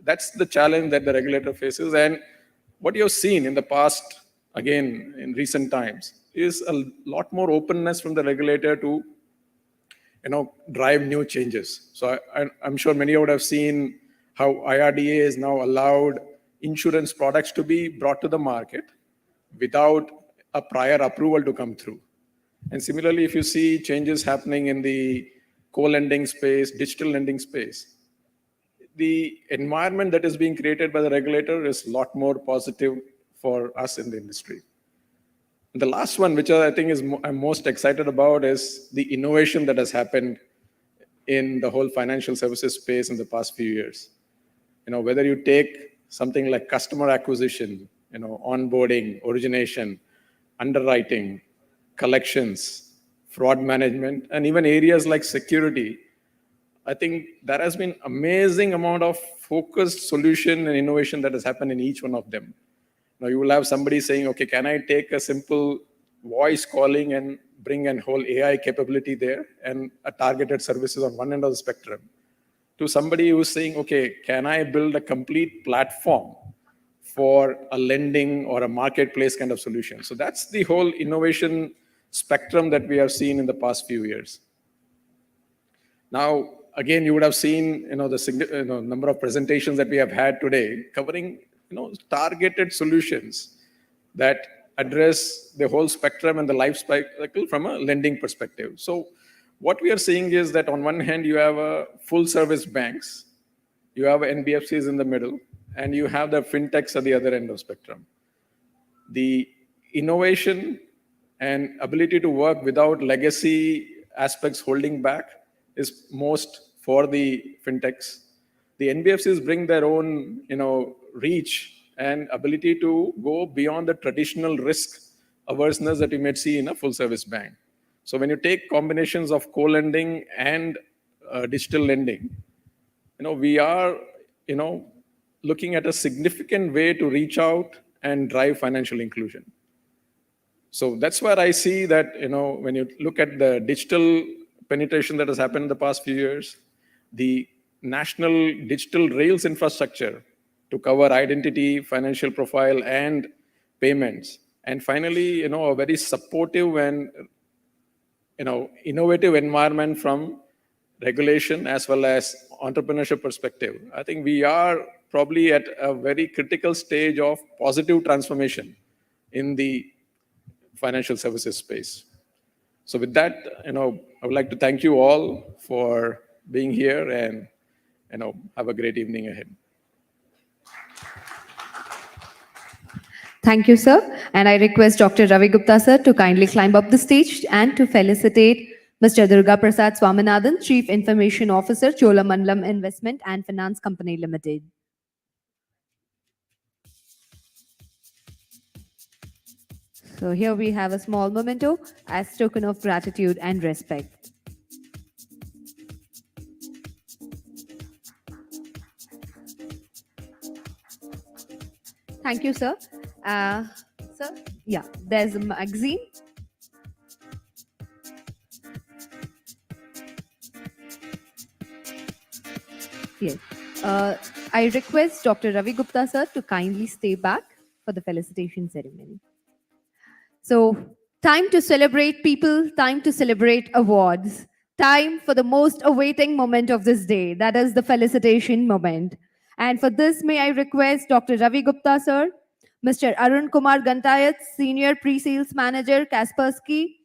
that's the challenge that the regulator faces. And what you've seen in the past, again, in recent times, is a lot more openness from the regulator to drive new changes. So I'm sure many would have seen how IRDA is now allowed insurance products to be brought to the market without a prior approval to come through. And similarly, if you see changes happening in the co-lending space, digital lending space, the environment that is being created by the regulator is a lot more positive for us in the industry. And the last one, which I think I'm most excited about, is the innovation that has happened in the whole financial services space in the past few years. Whether you take something like customer acquisition, onboarding, origination, underwriting, collections, fraud management, and even areas like security, I think there has been amazing amount of focused solution and innovation that has happened in each one of them. Now you will have somebody saying, okay, can I take a simple voice calling and bring a whole AI capability there and a targeted services on one end of the spectrum, to somebody who's saying, okay, can I build a complete platform for a lending or a marketplace kind of solution? So that's the whole innovation spectrum that we have seen in the past few years. Now, again, you would have seen the number of presentations that we have had today covering targeted solutions that address the whole spectrum and the life cycle from a lending perspective. So what we are seeing is that on one hand, you have a full service banks, you have NBFCs in the middle, and you have the fintechs at the other end of spectrum. The innovation and ability to work without legacy aspects holding back is most for the fintechs. The NBFCs bring their own, reach and ability to go beyond the traditional risk averseness that you may see in a full service bank. So when you take combinations of co-lending and digital lending, we are, looking at a significant way to reach out and drive financial inclusion. So that's where I see that, when you look at the digital penetration that has happened in the past few years, the national digital rails infrastructure to cover identity, financial profile, and payments. And finally, a very supportive and, innovative environment from regulation as well as entrepreneurship perspective. I think we are probably at a very critical stage of positive transformation in the financial services space. So with that, I would like to thank you all for being here and, have a great evening ahead. Thank you, sir. And I request Dr. Ravi Gupta, sir, to kindly climb up the stage and to felicitate Mr. Durga Prasad Swaminathan, Chief Information Officer, Cholamandalam Investment and Finance Company Limited. So here we have a small memento as token of gratitude and respect. Thank you, sir. Sir, yeah, there's a magazine. Yes. I request Dr. Ravi Gupta, sir, to kindly stay back for the felicitation ceremony. So, time to celebrate people, time to celebrate awards, time for the most awaiting moment of this day, that is the felicitation moment. And for this, may I request Dr. Ravi Gupta, sir, Mr. Arun Kumar Gantayat, Senior Pre-Sales Manager, Kaspersky,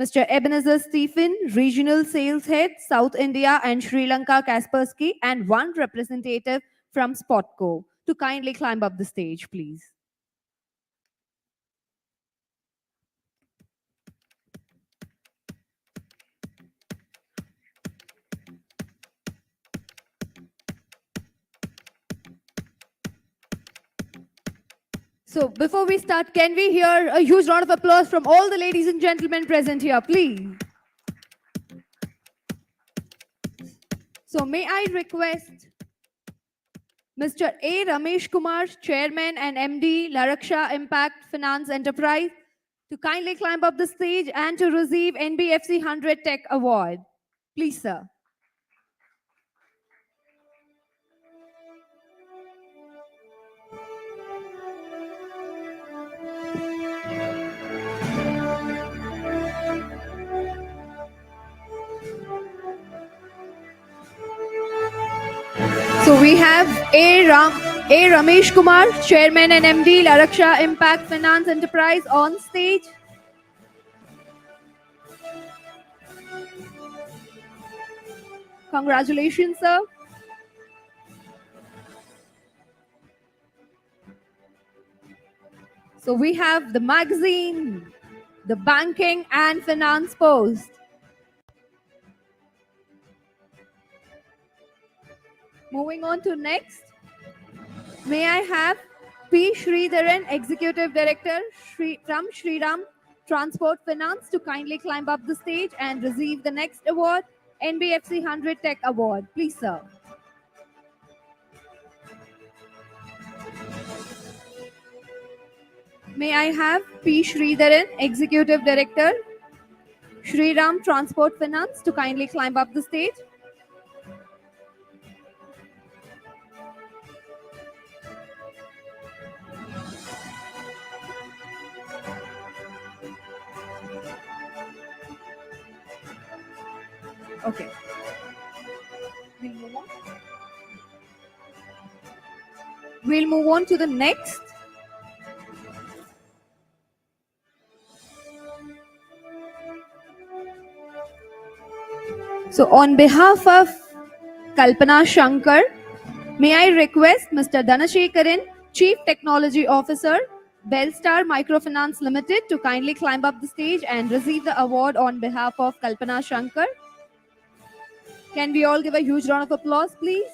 Mr. Ebenezer Stephen, Regional Sales Head, South India and Sri Lanka, Kaspersky, and one representative from Spotco to kindly climb up the stage, please. So before we start, can we hear a huge round of applause from all the ladies and gentlemen present here, please? So may I request Mr. A. Ramesh Kumar, Chairman and MD, Laraksha Impact Finance Enterprise, to kindly climb up the stage and to receive NBFC100 Tech Award. Please, sir. So we have A. Ramesh Kumar, Chairman and MD, Laraksha Impact Finance Enterprise, on stage. Congratulations, sir. So we have the magazine, the Banking and Finance Post. Moving on to next, may I have P. Sridharan, Executive Director from Shriram Transport Finance, to kindly climb up the stage and receive the next award, NBFC100 Tech Award. Please, sir. May I have P. Sridharan, Executive Director, Shriram Transport Finance, to kindly climb up the stage. Okay. We'll move on to the next. So on behalf of Kalpana Shankar, may I request Mr. Dhanashekaran, Chief Technology Officer, Bellstar Microfinance Limited, to kindly climb up the stage and receive the award on behalf of Kalpana Shankar. Can we all give a huge round of applause, please?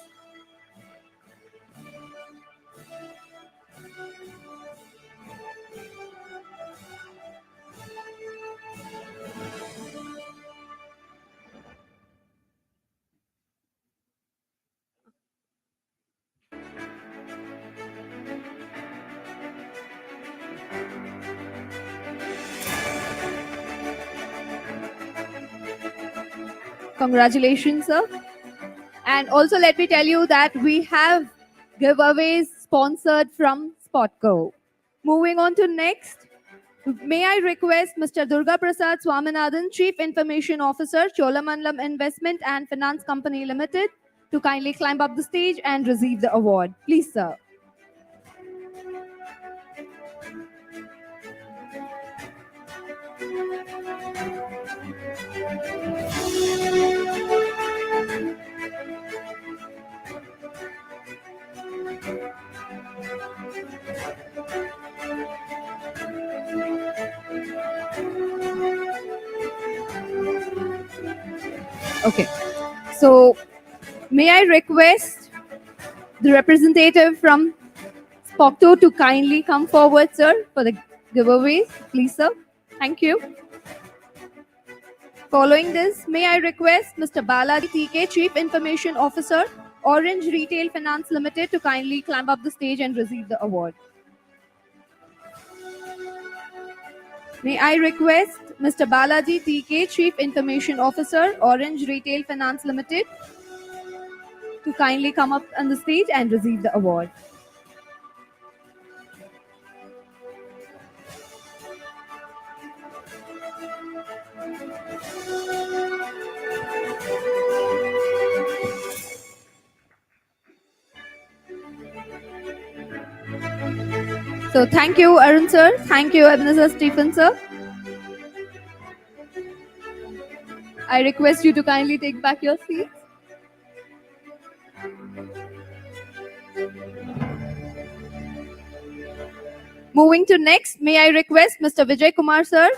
Congratulations, sir. And also let me tell you that we have giveaways sponsored from Spotco. Moving on to next, may I request Mr. Durga Prasad Swaminathan, Chief Information Officer, Cholamandalam Investment and Finance Company Limited, to kindly climb up the stage and receive the award. Please, sir. Okay. So, may I request the representative from Spocto to kindly come forward, sir, for the giveaways. Please, sir. Thank you. Following this, may I request Mr. Balaji TK, Chief Information Officer, Orange Retail Finance Limited, to kindly climb up the stage and receive the award. May I request Mr. Balaji TK, Chief Information Officer, Orange Retail Finance Limited, to kindly come up on the stage and receive the award. So thank you, Arun sir. Thank you, Ebenezer Stephen sir. I request you to kindly take back your seats. Moving to next, may I request Mr. Vijay Kumar sir,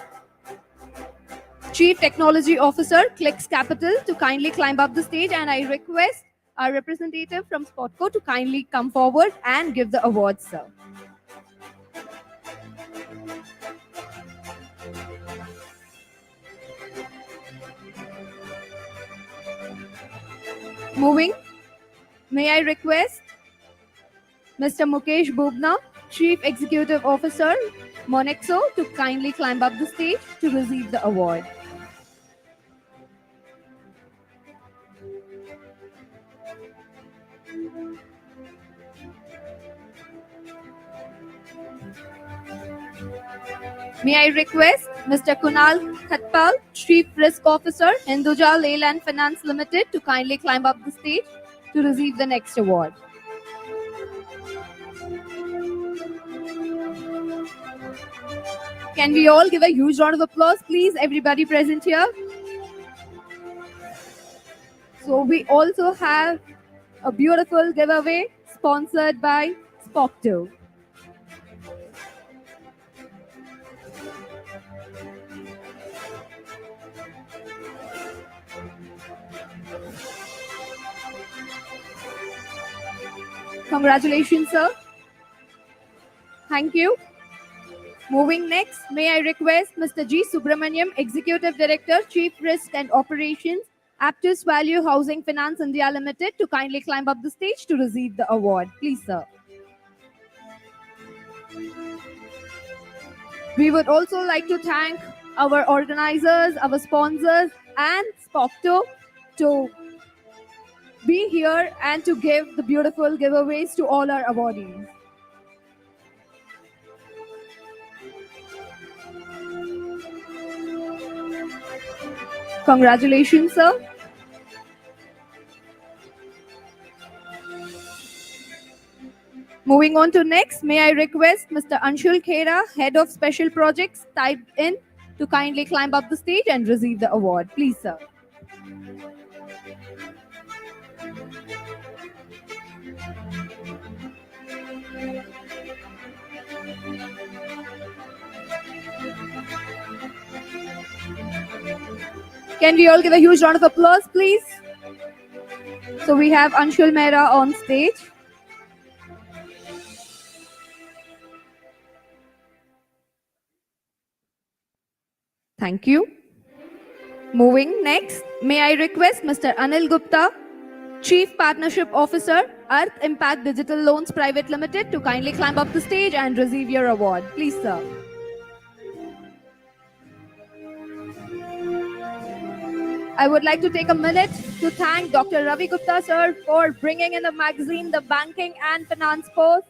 Chief Technology Officer, Clicks Capital, to kindly climb up the stage, and I request our representative from Spotco to kindly come forward and give the award, sir. Moving, may I request Mr. Mukesh Bubna, Chief Executive Officer, Monexo, to kindly climb up the stage to receive the award. May I request Mr. Kunal Khatpal, Chief Risk Officer, Hinduja Leyland Finance Limited, to kindly climb up the stage to receive the next award. Can we all give a huge round of applause, please, everybody present here? So we also have a beautiful giveaway sponsored by Spocto. Congratulations, sir. Thank you. Moving next, may I request Mr. G. Subramaniam, Executive Director, Chief Risk and Operations, Aptus Value Housing Finance India Limited, to kindly climb up the stage to receive the award. Please, sir. We would also like to thank our organizers, our sponsors, and Spocto to be here and to give the beautiful giveaways to all our awardees. Congratulations, sir. Moving on to next, may I request Mr. Anshul Khera, Head of Special Projects, typed in, to kindly climb up the stage and receive the award. Please, sir. Can we all give a huge round of applause, please? So we have Anshul Mehra on stage. Thank you. Moving next, may I request Mr. Anil Gupta, Chief Partnership Officer, Earth Impact Digital Loans Private Limited, to kindly climb up the stage and receive your award. Please, sir. I would like to take a minute to thank Dr. Ravi Gupta, sir, for bringing in the magazine, The Banking and Finance Post,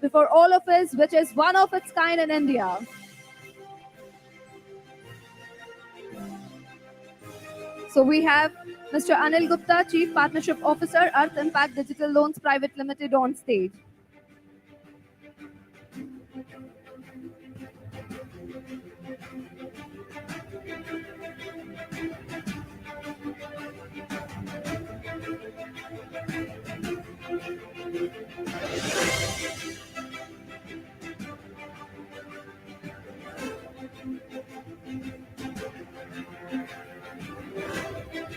before all of us, which is one of its kind in India. So we have Mr. Anil Gupta, Chief Partnership Officer, Earth Impact Digital Loans Private Limited, on stage.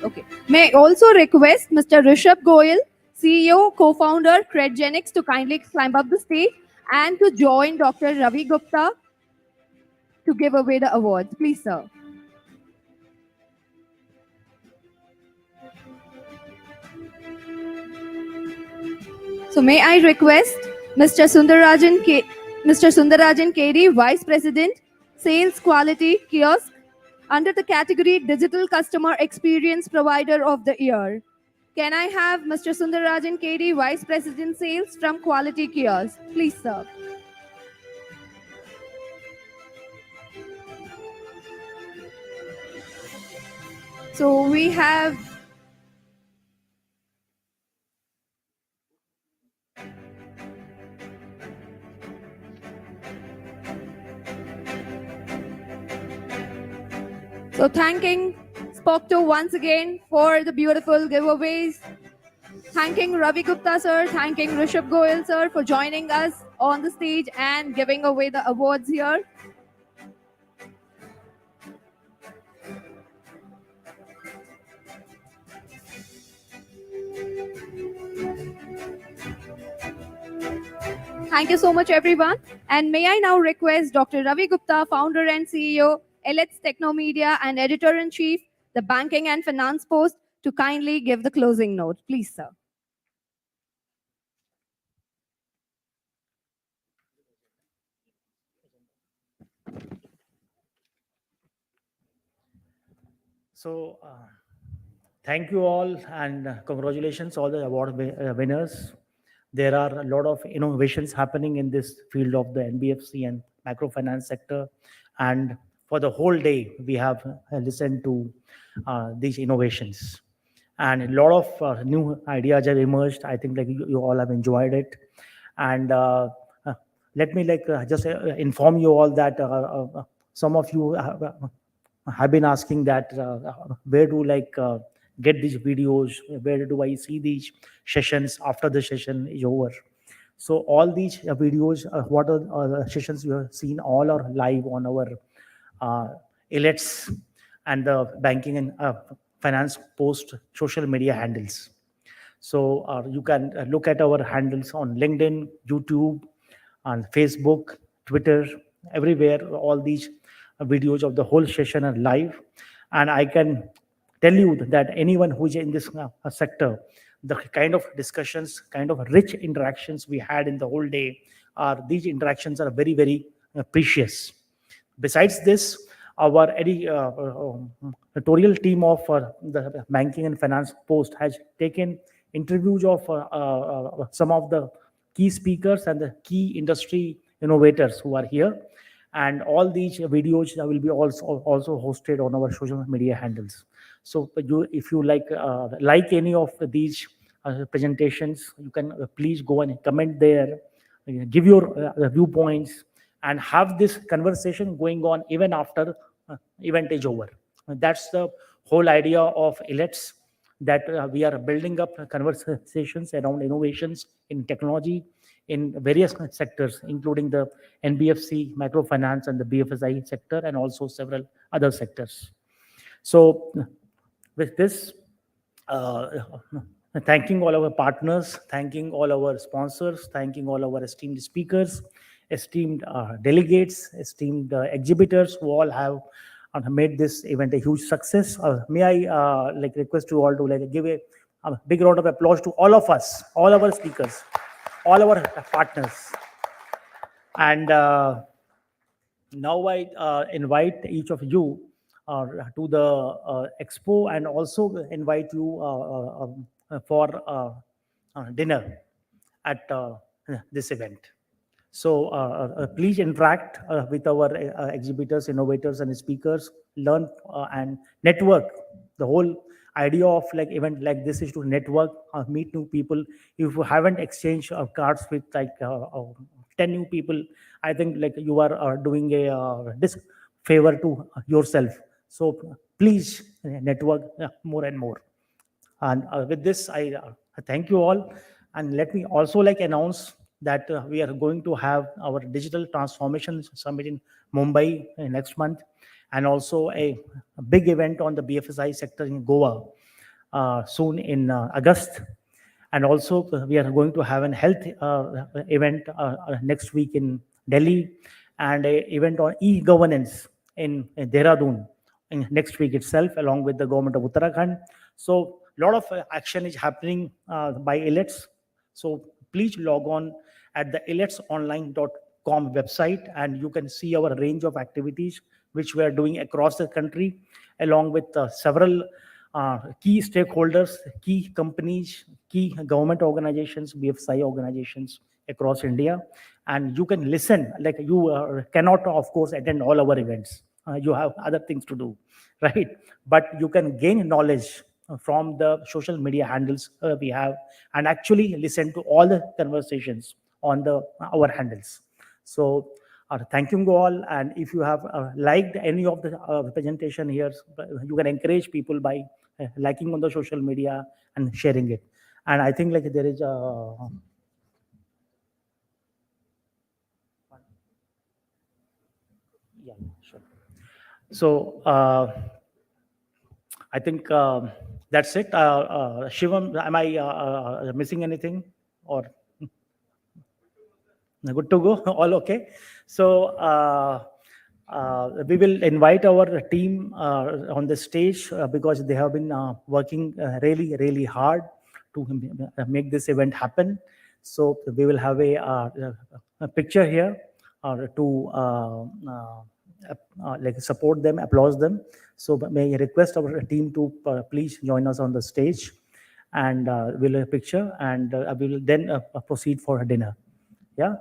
Okay. May I also request Mr. Rishabh Goyal, CEO, co-founder, Credgenics, to kindly climb up the stage and to join Dr. Ravi Gupta to give away the awards. Please, sir. So may I request Mr. Sundarajan Kedi, Vice President, Sales Quality Kiosk, under the category Digital Customer Experience Provider of the Year. Can I have Mr. Sundarajan Kedi, Vice President Sales from Quality Kiosk? Please, sir. So we have thanking Spocto once again for the beautiful giveaways. Thanking Ravi Gupta, sir. Thanking Rishabh Goyal, sir, for joining us on the stage and giving away the awards here. Thank you so much, everyone. And may I now request Dr. Ravi Gupta, founder and CEO, Elets Technomedia, and editor-in-chief, The Banking and Finance Post, to kindly give the closing note. Please, sir. So, thank you all and congratulations all the award winners. There are a lot of innovations happening in this field of the NBFC and microfinance sector, and for the whole day we have listened to these innovations, and a lot of new ideas have emerged. I think like you all have enjoyed it, and uh, let me just inform you all that some of you have been asking that where do get these videos, where do I see these sessions after the session is over. So all these videos, what are the sessions you have seen, all are live on our uh, Elets and the banking and finance post social media handles. So you can look at our handles on LinkedIn, YouTube, on Facebook, Twitter, everywhere. All these videos of the whole session are live. And I can tell you that anyone who is in this sector, the kind of discussions, kind of rich interactions we had in the whole day, these interactions are very, very precious. Besides this, our editorial team of the banking and finance post has taken interviews of some of the key speakers and the key industry innovators who are here, and all these videos will be also hosted on our social media handles. So if you like any of these presentations, you can please go and comment there, give your viewpoints, and have this conversation going on even after event is over. That's the whole idea of Elets, that we are building up conversations around innovations in technology in various sectors, including the NBFC, microfinance, and the BFSI sector, and also several other sectors. So with this, uh, thanking all our partners, thanking all our sponsors, thanking all our esteemed speakers, esteemed delegates, esteemed exhibitors who all have made this event a huge success. May I request you all to give a big round of applause to all of us, all our speakers, all our partners. And now I invite each of you to the expo, and also invite you for dinner at this event. So please interact with our exhibitors, innovators, and speakers. Learn and network. The whole idea of event like this is to network, meet new people. If you haven't exchanged cards with 10 new people, I think you are doing a favor to yourself. So please network more and more. And with this, I thank you all. And let me also announce that we are going to have our digital transformation summit in Mumbai next month, and also a big event on the BFSI sector in Goa soon in August. And also we are going to have an health event next week in Delhi, and a event on e-governance in Dehradun in next week itself, along with the government of Uttarakhand. So a lot of action is happening by Elets. So please log on at the eletsonline.com website, and you can see our range of activities which we are doing across the country, along with several key stakeholders, key companies, key government organizations, BFSI organizations across India. And you can listen, you cannot, of course, attend all our events. You have other things to do, right? But you can gain knowledge from the social media handles we have, and actually listen to all the conversations on our handles. So thank you all. And if you have liked any of the presentation here, you can encourage people by liking on the social media and sharing it. And I think there is a yeah, sure. So I think that's it. Shivam, am I missing anything, or good to go? All okay. So We will invite our team on the stage because they have been working really, really hard to make this event happen. So we will have a picture here to like support them, applause them. So may I request our team to please join us on the stage, and we'll have a picture, and we will then proceed for a dinner. Yeah.